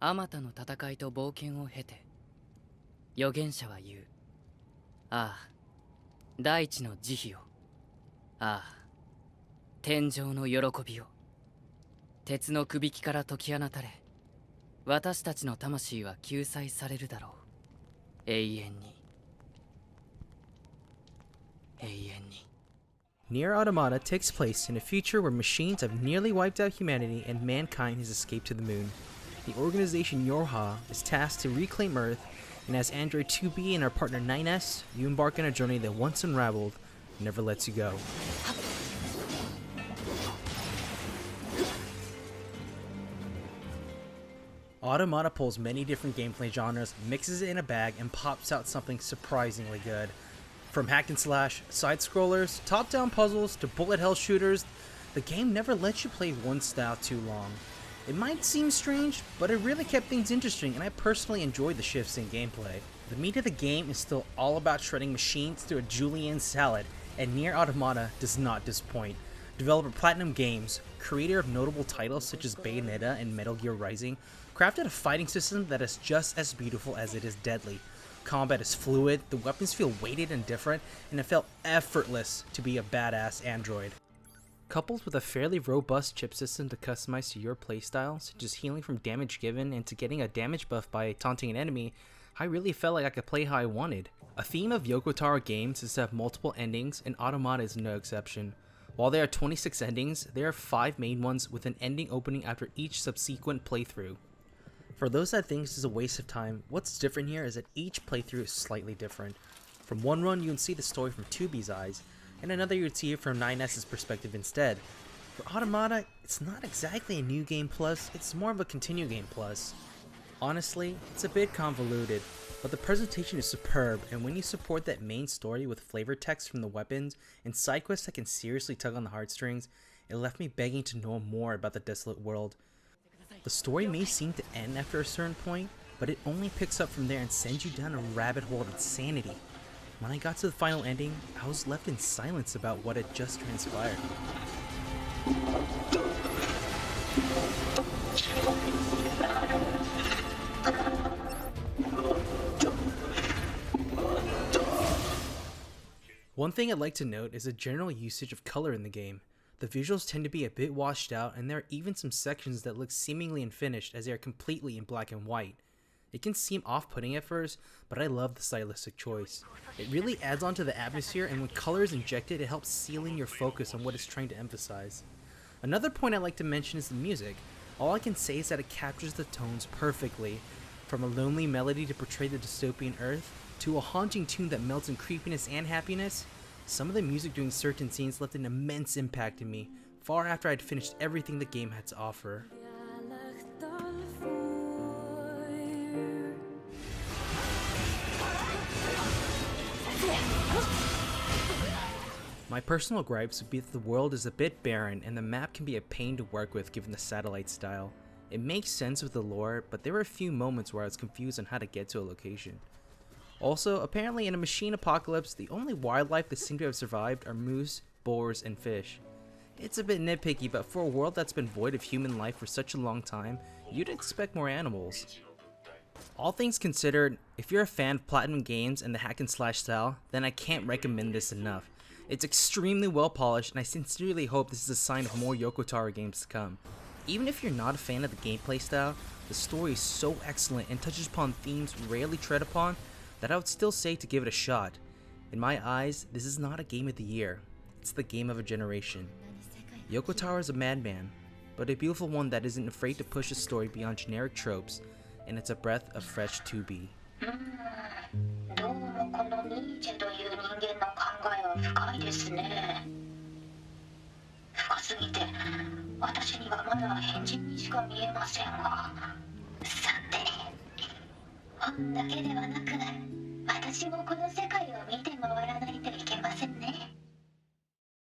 あまたの戦いと冒険を経て、預言者は言う。ああ、大地の慈悲を。ああ、天上の喜びを。鉄のくびきから解き放たれ、私たちの魂は救済されるだろう。永遠に。永遠に。Nier Automata takes place in a future where machines have nearly wiped out humanity and mankind has escaped to the moon. The organization Yorha is tasked to reclaim Earth, and as Android 2B and our partner 9S, you embark on a journey that once unraveled never lets you go. Automata pulls many different gameplay genres, mixes it in a bag, and pops out something surprisingly good. From hack and slash, side-scrollers, top-down puzzles, to bullet hell shooters, the game never lets you play one style too long. It might seem strange, but it really kept things interesting, and I personally enjoyed the shifts in gameplay. The meat of the game is still all about shredding machines through a julienne salad, and Nier Automata does not disappoint. Developer Platinum Games, creator of notable titles such as Bayonetta and Metal Gear Rising, crafted a fighting system that is just as beautiful as it is deadly. Combat is fluid, the weapons feel weighted and different, and it felt effortless to be a badass android. Coupled with a fairly robust chip system to customize to your playstyle, such as healing from damage given and to getting a damage buff by taunting an enemy, I really felt like I could play how I wanted. A theme of Yoko Taro games is to have multiple endings, and Automata is no exception. While there are 26 endings, there are 5 main ones with an ending opening after each subsequent playthrough. For those that think this is a waste of time, what's different here is that each playthrough is slightly different. From one run you can see the story from 2B's eyes, and another you would see it from 9S's perspective instead. For Automata, it's not exactly a new game plus, it's more of a continue game plus. Honestly, it's a bit convoluted, but the presentation is superb, and when you support that main story with flavor text from the weapons and side quests that can seriously tug on the heartstrings, it left me begging to know more about the desolate world. The story may seem to end after a certain point, but it only picks up from there and sends you down a rabbit hole of insanity. When I got to the final ending, I was left in silence about what had just transpired. One thing I'd like to note is the general usage of color in the game. The visuals tend to be a bit washed out, and there are even some sections that look seemingly unfinished as they are completely in black and white. It can seem off-putting at first, but I love the stylistic choice. It really adds on to the atmosphere, and when color is injected, it helps seal in your focus on what it's trying to emphasize. Another point I'd like to mention is the music. All I can say is that it captures the tones perfectly. From a lonely melody to portray the dystopian Earth, to a haunting tune that melts in creepiness and happiness, some of the music during certain scenes left an immense impact in me, far after I'd finished everything the game had to offer. My personal gripes would be that the world is a bit barren and the map can be a pain to work with given the satellite style. It makes sense with the lore, but there were a few moments where I was confused on how to get to a location. Also, apparently in a machine apocalypse, the only wildlife that seem to have survived are moose, boars, and fish. It's a bit nitpicky, but for a world that's been void of human life for such a long time, you'd expect more animals. All things considered, if you're a fan of Platinum Games and the hack and slash style, then I can't recommend this enough. It's extremely well polished, and I sincerely hope this is a sign of more Yoko Taro games to come. Even if you're not a fan of the gameplay style, the story is so excellent and touches upon themes rarely tread upon that I would still say to give it a shot. In my eyes, this is not a game of the year, it's the game of a generation. Yoko Taro is a madman, but a beautiful one that isn't afraid to push a story beyond generic tropes, and it's a breath of fresh 2B. どうもこのニーチェという人間の考えは深いですね。深すぎて私にはまだ変人にしか見えませんが、さて、本だけではなく私もこの世界を見て回らないといけませんね。